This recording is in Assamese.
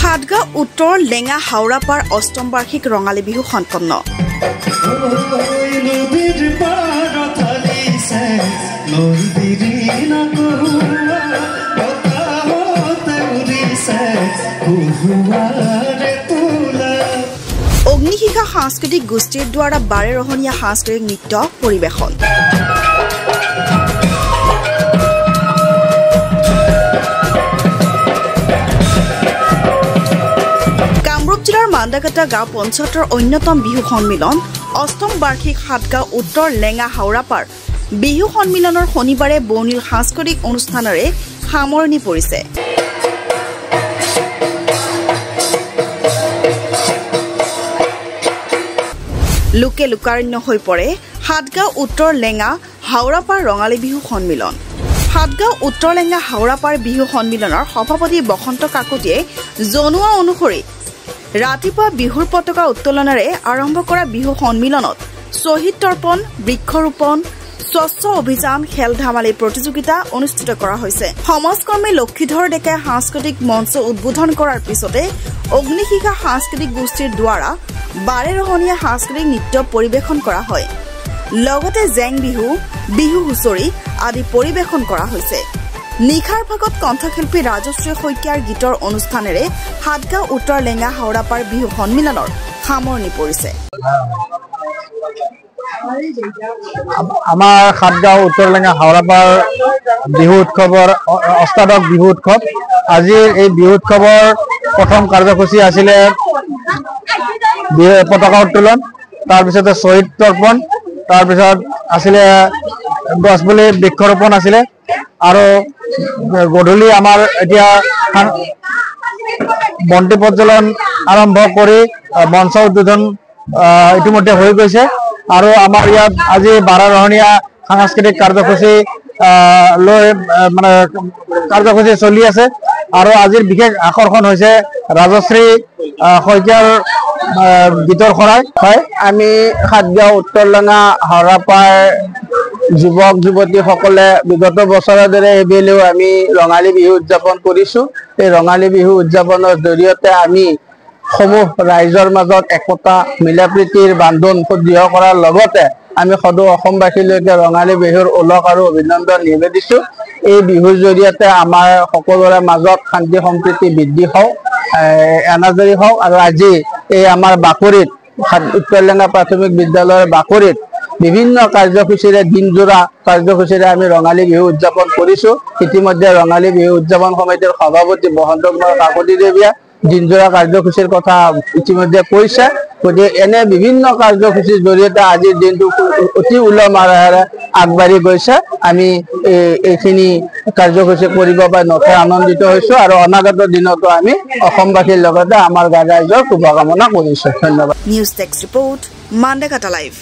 হাটগাঁও উত্তৰ লেঙা হাওৰাপাৰ অষ্টম বাৰ্ষিক ৰঙালী বিহু সম্পন্ন। অগ্নিশিখা সাংস্কৃতিক গোষ্ঠীৰ দ্বাৰা বাৰেৰহণীয়া সাংস্কৃতিক নৃত্য পৰিৱেশন। জিলাৰ মান্দাকাটা গাঁও পঞ্চায়তৰ অন্যতম বিহু সন্মিলন অষ্টম বাৰ্ষিক হাটগাঁও উত্তৰ লেঙা হাওৰাপাৰ বিহু সন্মিলনৰ শনিবাৰে বৰ্ণিল সাংস্কৃতিক অনুষ্ঠানেৰে সামৰণি পৰিছে। লোকে লোকাৰণ্য হৈ পৰে হাটগাঁও উত্তৰ লেঙা হাওৰাপাৰ ৰঙালী বিহু সন্মিলন। হাটগাঁও উত্তৰ লেঙা হাওৰাপাৰ বিহু সন্মিলনৰ সভাপতি বসন্ত কাকতিয়ে জনোৱা অনুসৰি ৰাতিপুৱা বিহুৰ পতাকা উত্তোলনেৰে আৰম্ভ কৰা বিহু সন্মিলনত শ্বহীদ তৰ্পণ, বৃক্ষৰোপণ, স্বচ্ছ অভিযান, খেল ধেমালি প্ৰতিযোগিতা অনুষ্ঠিত কৰা হৈছে। সমাজকৰ্মী লক্ষীধৰ ডেকাই সাংস্কৃতিক মঞ্চ উদ্বোধন কৰাৰ পিছতে অগ্নিশিখা সাংস্কৃতিক গোষ্ঠীৰ দ্বাৰা বাৰেৰহণীয়া সাংস্কৃতিক নৃত্য পৰিৱেশন কৰা হয়। লগতে জেং বিহু, বিহু হুঁচৰি আদি পৰিৱেশন কৰা হৈছে। নিশাৰ ভাগত কণ্ঠশিল্পী ৰাজশ্ৰী শইকীয়াৰ গীতৰ অনুষ্ঠানেৰে হাটগাঁও উত্তৰ লেঙা হাওৰাপাৰ বিহু সন্মিলনৰ সামৰণি পৰিছে। আমাৰ হাটগাঁও উত্তৰ লেঙা হাওৰাপাৰ বিহু উৎসৱৰ অষ্টাদশ বিহু উৎসৱ। আজিৰ এই বিহু উৎসৱৰ প্ৰথম কাৰ্যসূচী আছিলে পতাকা উত্তোলন, তাৰপিছতে শ্বহীদ তৰ্পণ, তাৰপিছত আছিলে গছপুলি বৃক্ষৰোপণ আছিলে, আৰু গধূলি আমাৰ এতিয়া বন্তি প্ৰজ্বলন আৰম্ভ কৰি মঞ্চ উদ্বোধন ইতিমধ্যে হৈ গৈছে। আৰু আমাৰ ইয়াত আজি বাৰেৰহণীয়া সাংস্কৃতিক কাৰ্যসূচী লৈ মানে কাৰ্যসূচী চলি আছে। আৰু আজিৰ বিশেষ আকৰ্ষণ হৈছে ৰাজশ্ৰী শইকীয়াৰ গীতৰ খৰাই। হয়, আমি হাটগাঁও উত্তৰ লেঙা হাওৰাপাৰ যুৱক যুৱতীসকলে বিগত বছৰৰ দৰে এইবেলিও আমি ৰঙালী বিহু উদযাপন কৰিছো। এই ৰঙালী বিহু উদযাপনৰ জৰিয়তে আমি সমূহ ৰাইজৰ মাজত একতা মিলা প্ৰীতিৰ বান্ধোন সুদৃঢ় কৰাৰ লগতে আমি সদৌ অসমবাসীলৈকে ৰঙালী বিহুৰ ওলগ আৰু অভিনন্দন নিবেদিছো। এই বিহুৰ জৰিয়তে আমাৰ সকলোৰে মাজত শান্তি সম্প্ৰীতি বৃদ্ধি হওক, এনাজৰি হওক। আৰু আজি এই আমাৰ বাকৰিত উত্তৰ লেঙা প্ৰাথমিক বিদ্যালয়ৰ বাকৰিত বিভিন্ন কাৰ্যসূচীৰে দিনজোৰা কাৰ্যসূচীৰে আমি ৰঙালী বিহু উদযাপন কৰিছো। ইতিমধ্যে ৰঙালী বিহু উদযাপন সমিতিৰ সভাপতি বসন্ত কুমাৰ কাকতি দেৱীয়ে দিনজোৰা কাৰ্যসূচীৰ কথা ইতিমধ্যে কৈছে। গতিকে এনে বিভিন্ন কাৰ্যসূচীৰ জৰিয়তে আজিৰ দিনটো অতি উলহ মালহেৰে আগবাঢ়ি গৈছে। আমি এইখিনি কাৰ্যসূচী কৰিব পাই নথৈ আনন্দিত হৈছো, আৰু অনাগত দিনতো আমি অসমবাসীৰ লগতে আমাৰ ৰাইজৰ শুভকামনা কৰিছো। ধন্যবাদ। News desk report, Mandakata live.